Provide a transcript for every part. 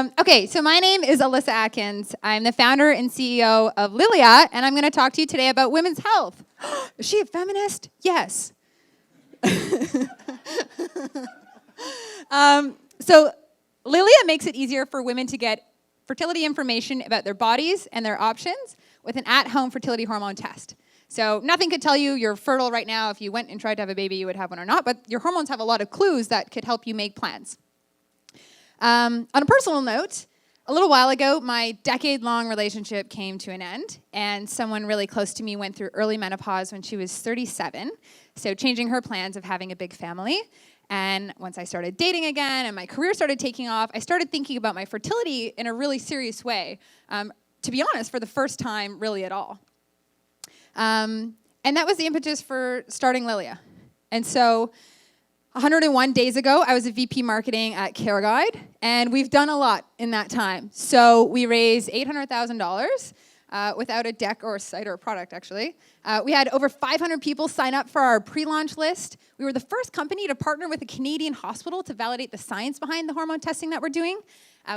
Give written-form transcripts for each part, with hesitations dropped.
Okay, so my name is Alyssa Atkins. I'm the founder and CEO of Lilia, and I'm going to talk to you today about women's health. Is she a feminist? Yes. So Lilia makes it easier for women to get fertility information about their bodies and their options with an at-home fertility hormone test. So nothing could tell you you're fertile right now. If you went and tried to have a baby, you would have one or not, but your hormones have a lot of clues that could help you make plans. On a personal note, a little while ago, my decade-long relationship came to an end, and someone really close to me went through early menopause when she was 37, so changing her plans of having a big family. And once I started dating again and my career started taking off, I started thinking about my fertility in a really serious way, to be honest, for the first time really at all. And that was the impetus for starting Lilia. And so 101 days ago, I was a VP marketing at CareGuide, and we've done a lot in that time. So we raised $800,000 without a deck or a site or a product, actually. We had over 500 people sign up for our pre-launch list. We were the first company to partner with a Canadian hospital to validate the science behind the hormone testing that we're doing.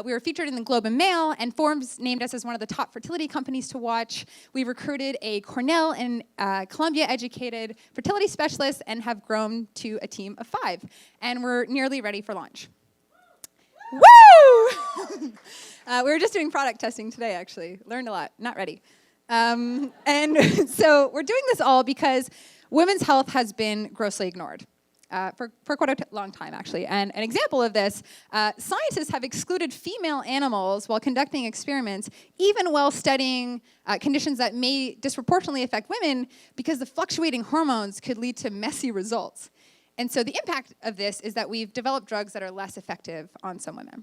We were featured in the Globe and Mail, and Forbes named us as one of the top fertility companies to watch. We recruited a Cornell and Columbia-educated fertility specialist and have grown to a team of 5. And we're nearly ready for launch. Woo! We were just doing product testing today, actually. Learned a lot. Not ready. And so we're doing this all because women's health has been grossly ignored. For quite a long time, actually. And an example of this, scientists have excluded female animals while conducting experiments, even while studying conditions that may disproportionately affect women, because the fluctuating hormones could lead to messy results. And so the impact of this is that we've developed drugs that are less effective on some women.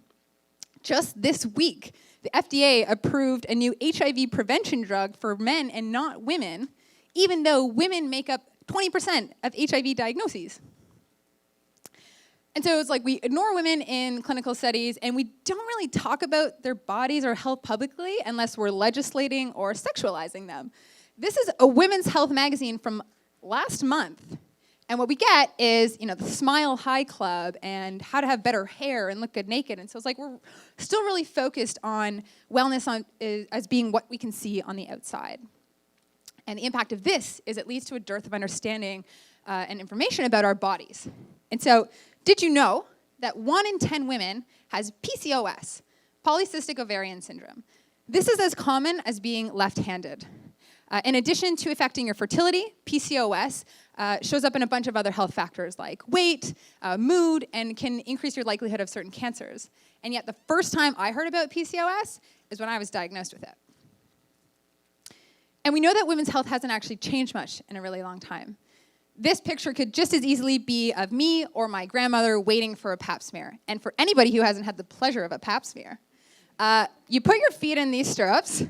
Just this week, the FDA approved a new HIV prevention drug for men and not women, even though women make up 20% of HIV diagnoses. And so it's like we ignore women in clinical studies, and we don't really talk about their bodies or health publicly unless we're legislating or sexualizing them. This is a women's health magazine from last month. And what we get is, the Smile High Club and how to have better hair and look good naked. And so it's like we're still really focused on wellness as being what we can see on the outside. And the impact of this is it leads to a dearth of understanding and information about our bodies. And so, did you know that 1 in 10 women has PCOS, polycystic ovarian syndrome? This is as common as being left-handed. In addition to affecting your fertility, PCOS shows up in a bunch of other health factors like weight, mood, and can increase your likelihood of certain cancers. And yet the first time I heard about PCOS is when I was diagnosed with it. And we know that women's health hasn't actually changed much in a really long time. This picture could just as easily be of me or my grandmother waiting for a pap smear. And for anybody who hasn't had the pleasure of a pap smear, you put your feet in these stirrups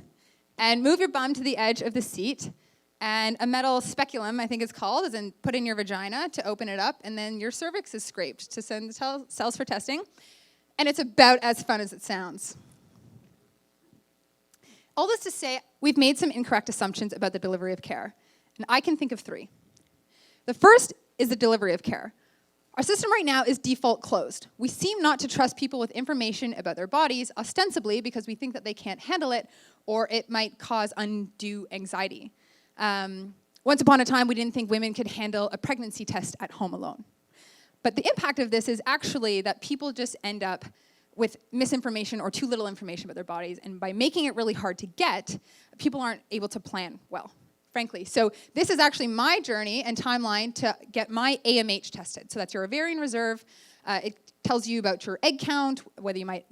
and move your bum to the edge of the seat, and a metal speculum, I think it's called, is then put in your vagina to open it up, and then your cervix is scraped to send the cells for testing. And it's about as fun as it sounds. All this to say, we've made some incorrect assumptions about the delivery of care. And I can think of 3. The first is the delivery of care. Our system right now is default closed. We seem not to trust people with information about their bodies, ostensibly because we think that they can't handle it, or it might cause undue anxiety. Once upon a time, we didn't think women could handle a pregnancy test at home alone. But the impact of this is actually that people just end up with misinformation or too little information about their bodies, and by making it really hard to get, people aren't able to plan well. Frankly. So this is actually my journey and timeline to get my AMH tested. So that's your ovarian reserve. It tells you about your egg count, whether you might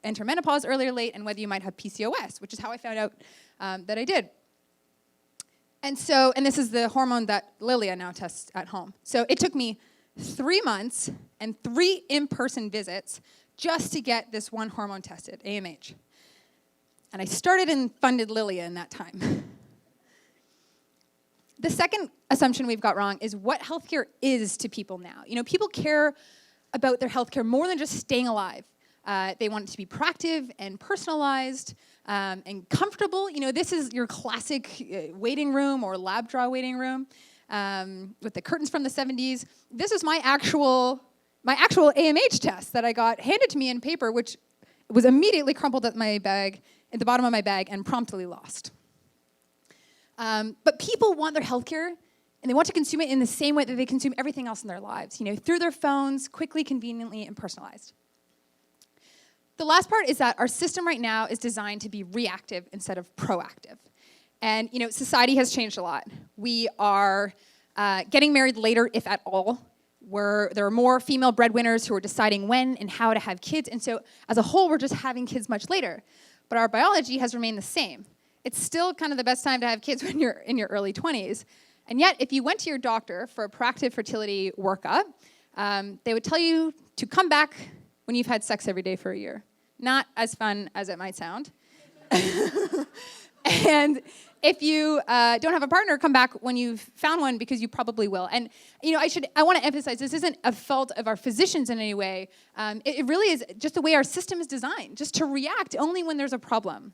enter menopause early or late, and whether you might have PCOS, which is how I found out that I did. And this is the hormone that Lilia now tests at home. So it took me 3 months and 3 in-person visits just to get this one hormone tested, AMH. And I started and funded Lilia in that time. The second assumption we've got wrong is what healthcare is to people now. People care about their healthcare more than just staying alive. They want it to be proactive and personalized and comfortable. This is your classic waiting room or lab draw waiting room with the curtains from the 70s. This is my actual AMH test that I got handed to me in paper, which was immediately crumpled at my bag, at the bottom of my bag, and promptly lost. But people want their healthcare, and they want to consume it in the same way that they consume everything else in their lives, through their phones, quickly, conveniently, and personalized. The last part is that our system right now is designed to be reactive instead of proactive. And society has changed a lot. We are getting married later, if at all. There are more female breadwinners who are deciding when and how to have kids. And so as a whole, we're just having kids much later. But our biology has remained the same. It's still kind of the best time to have kids when you're in your early 20s. And yet, if you went to your doctor for a proactive fertility workup, they would tell you to come back when you've had sex every day for a year. Not as fun as it might sound. And if you don't have a partner, come back when you've found one, because you probably will. And I want to emphasize, this isn't a fault of our physicians in any way. It really is just the way our system is designed, just to react only when there's a problem.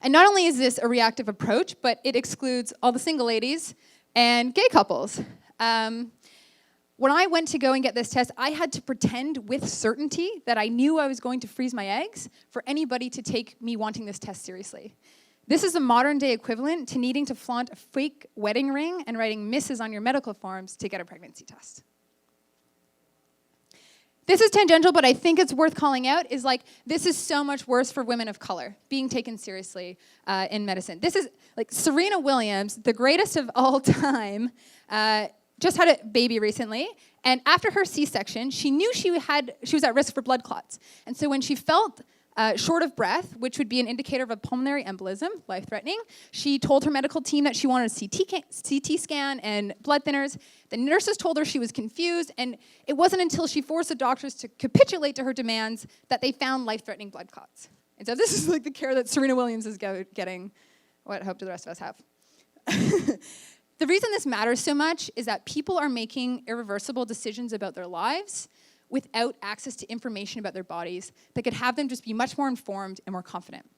And not only is this a reactive approach, but it excludes all the single ladies and gay couples. When I went to go and get this test, I had to pretend with certainty that I knew I was going to freeze my eggs for anybody to take me wanting this test seriously. This is a modern-day equivalent to needing to flaunt a fake wedding ring and writing Mrs. on your medical forms to get a pregnancy test. This is tangential, but I think it's worth calling out, this is so much worse for women of color being taken seriously in medicine. This is, Serena Williams, the greatest of all time, just had a baby recently, and after her C-section, she knew she was at risk for blood clots. And so when she felt short of breath, which would be an indicator of a pulmonary embolism, life-threatening, she told her medical team that she wanted a CT scan and blood thinners. The nurses told her she was confused, and it wasn't until she forced the doctors to capitulate to her demands that they found life-threatening blood clots. And so this is the care that Serena Williams is getting. What hope do the rest of us have? The reason this matters so much is that people are making irreversible decisions about their lives without access to information about their bodies that could have them just be much more informed and more confident.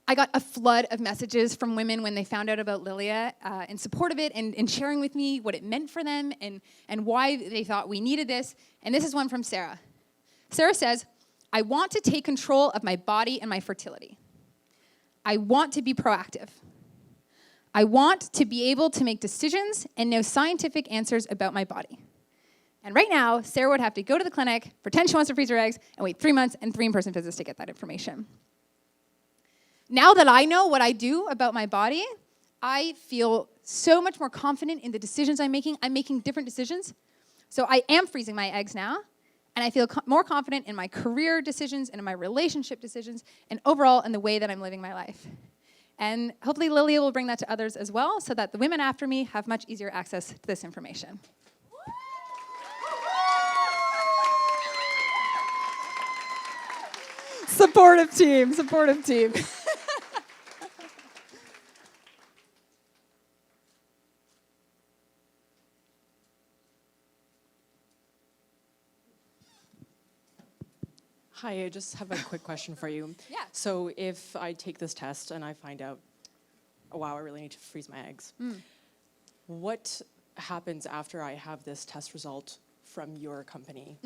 I got a flood of messages from women when they found out about Lilia in support of it and sharing with me what it meant for them and why they thought we needed this. And this is one from Sarah. Sarah says, "I want to take control of my body and my fertility. I want to be proactive. I want to be able to make decisions and know scientific answers about my body." And right now, Sarah would have to go to the clinic, pretend she wants to freeze her eggs, and wait 3 months and 3 in-person visits to get that information. Now that I know what I do about my body, I feel so much more confident in the decisions I'm making. I'm making different decisions. So I am freezing my eggs now, and I feel more confident in my career decisions and in my relationship decisions and overall in the way that I'm living my life. And hopefully Lilia will bring that to others as well, so that the women after me have much easier access to this information. Supportive team, supportive team. Hi, I just have a quick question for you. Yeah. So if I take this test and I find out, oh, wow, I really need to freeze my eggs, what happens after I have this test result from your company?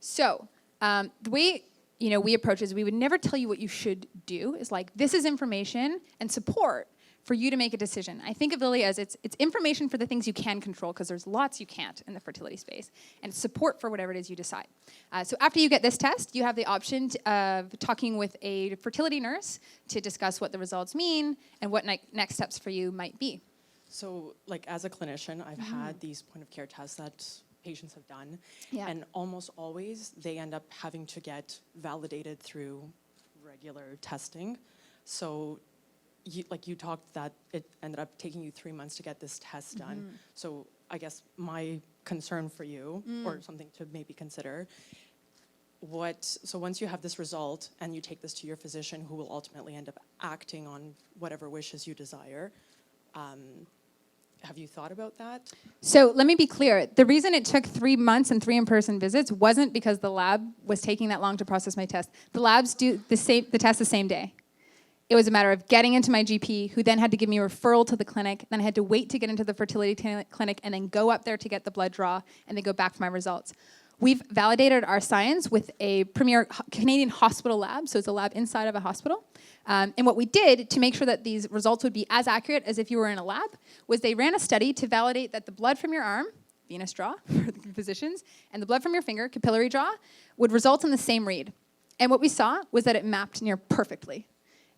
So the way we approach is we would never tell you what you should do. Is this is information and support for you to make a decision. I think of Lilia as it's information for the things you can control, because there's lots you can't in the fertility space, and support for whatever it is you decide. So after you get this test, you have the option of talking with a fertility nurse to discuss what the results mean and what next steps for you might be. So as a clinician, I've had these point-of-care tests that patients have done, and almost always they end up having to get validated through regular testing. So you talked that it ended up taking you 3 months to get this test done. So I guess my concern for you, or something to maybe consider, so once you have this result and you take this to your physician, who will ultimately end up acting on whatever wishes you desire, have you thought about that? So let me be clear. The reason it took 3 months and 3 in-person visits wasn't because the lab was taking that long to process my test. The labs do the test the same day. It was a matter of getting into my GP, who then had to give me a referral to the clinic. Then I had to wait to get into the fertility clinic and then go up there to get the blood draw and then go back for my results. we've validated our science with a premier Canadian hospital lab, so it's a lab inside of a hospital. And what we did to make sure that these results would be as accurate as if you were in a lab was they ran a study to validate that the blood from your arm, venous draw for the physicians, and the blood from your finger, capillary draw, would result in the same read. And what we saw was that it mapped near perfectly.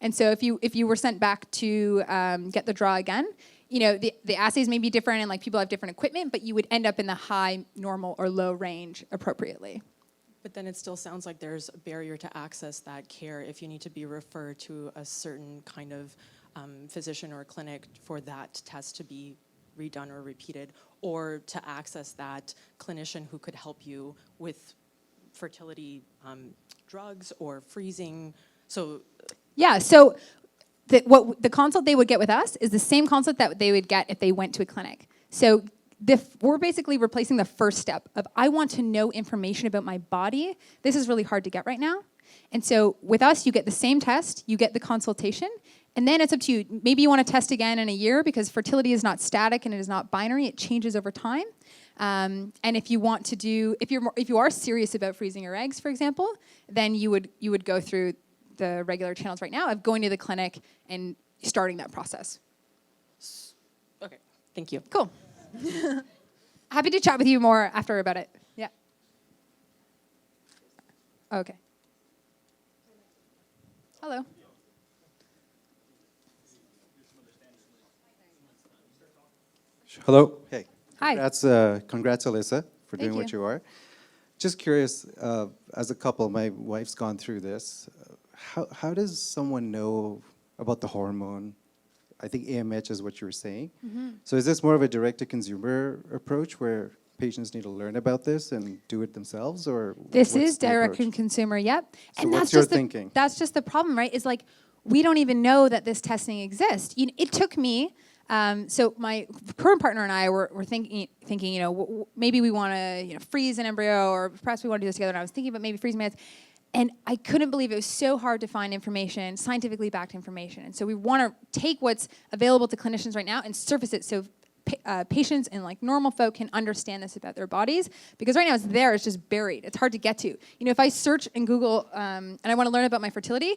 And so if you were sent back to get the draw again, the assays may be different and like people have different equipment, but you would end up in the high, normal, or low range appropriately. But then it still sounds like there's a barrier to access that care if you need to be referred to a certain kind of physician or clinic for that test to be redone or repeated, or to access that clinician who could help you with fertility drugs or freezing. So yeah, so the consult they would get with us is the same consult that they would get if they went to a clinic. So we're basically replacing the first step of I want to know information about my body. This is really hard to get right now. And so with us, you get the same test, you get the consultation, and then it's up to you. Maybe you want to test again in a year because fertility is not static and it is not binary. It changes over time. And if you want to do, if you are serious about freezing your eggs, for example, then you would go through the regular channels right now of going to the clinic and starting that process. Okay, thank you. Cool. Happy to chat with you more after about it. Yeah. Okay. Hello. Hello. Hey. Hi. Congrats, Alyssa, for doing what you are. Just curious, as a couple, my wife's gone through this. How does someone know about the hormone? I think AMH is what you were saying. Mm-hmm. So is this more of a direct-to-consumer approach where patients need to learn about this and do it themselves, or this is direct-to-consumer? Yep. So and what's your thinking? That's just the problem, right? Is like we don't even know that this testing exists. It took me. So my current partner and I were thinking, maybe we want to, freeze an embryo, or perhaps we want to do this together. And I was thinking about maybe freezing my eggs, and I couldn't believe it was so hard to find information, scientifically backed information. And so we want to take what's available to clinicians right now and surface it so patients and like normal folk can understand this about their bodies. Because right now it's there, it's just buried. It's hard to get to. If I search in Google and I want to learn about my fertility,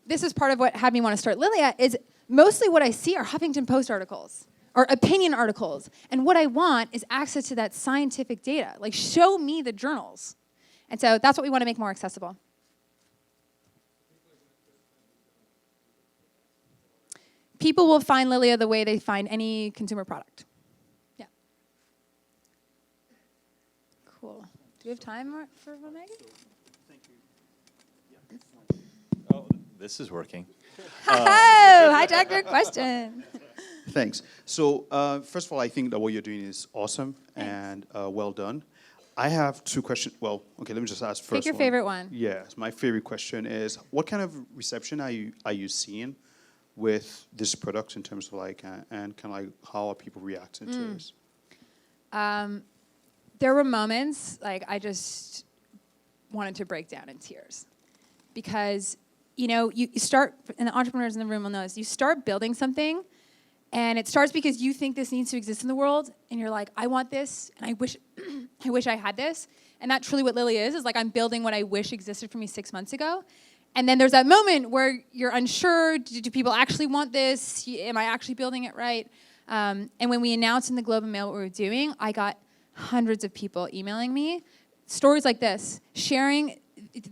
this is part of what had me want to start Lilia, is mostly what I see are Huffington Post articles or opinion articles. And what I want is access to that scientific data. Like, show me the journals. And so that's what we want to make more accessible. People will find Lilia the way they find any consumer product. Yeah. Cool. Do we have time for one, Maggie? Thank you. Oh, this is working. Hijacked your question. Thanks. So first of all, I think that what you're doing is awesome and well done. I have two questions. Well, okay, let me just ask first. Pick your favorite one. Yes, my favorite question is, what kind of reception are you seeing with this product in terms of like, and kind of like how are people reacting to this? There were moments like I just wanted to break down in tears because you start, and the entrepreneurs in the room will know this, you start building something and it starts because you think this needs to exist in the world and you're like, I want this and I wish I had this. And that's truly what Lilia is like I'm building what I wish existed for me 6 months ago. And then there's that moment where you're unsure, do people actually want this? Am I actually building it right? And when we announced in the Globe and Mail what we were doing, I got hundreds of people emailing me, stories like this, sharing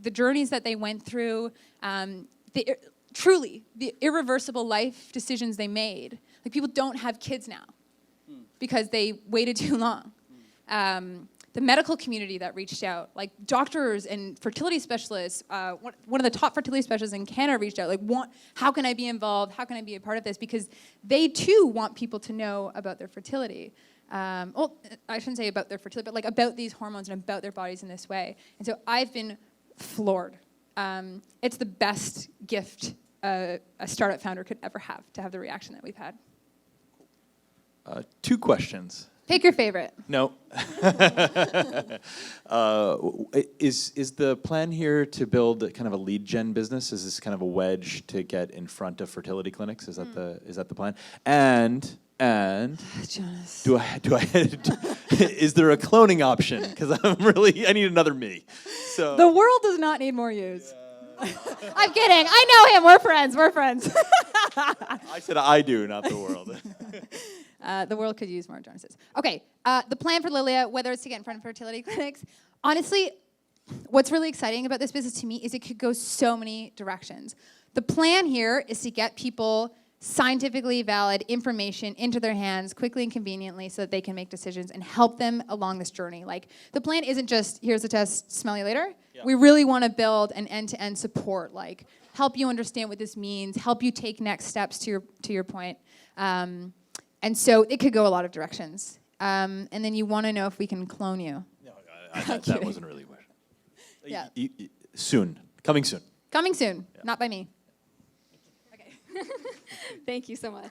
the journeys that they went through, truly the irreversible life decisions they made. Like, people don't have kids now because they waited too long. The medical community that reached out, like doctors and fertility specialists, one of the top fertility specialists in Canada reached out, like, how can I be involved? How can I be a part of this? Because they too want people to know about their fertility. Well, I shouldn't say about their fertility, but like about these hormones and about their bodies in this way. And so I've been floored. It's the best gift a startup founder could ever have, to have the reaction that we've had. Two questions. Pick your favorite. No. Is the plan here to build kind of a lead gen business? Is this kind of a wedge to get in front of fertility clinics? Is that the plan? And And Jonas. do I is there a cloning option? Because I need another me. So The world does not need more yous. I'm kidding. I know him. We're friends. We're friends. I said I do, not the world. The world could use more Jonases. Okay, the plan for Lilia, whether it's to get in front of fertility clinics, honestly, what's really exciting about this business to me is it could go so many directions. The plan here is to get people scientifically valid information into their hands quickly and conveniently so that they can make decisions and help them along this journey. Like, the plan isn't just, here's the test, smell you later. Yeah. We really want to build an end-to-end support, like help you understand what this means, help you take next steps to your point. And so it could go a lot of directions. And then you want to know if we can clone you. No, that wasn't really what. Yeah. Soon. Coming soon. Coming soon, not by me. Thank you so much.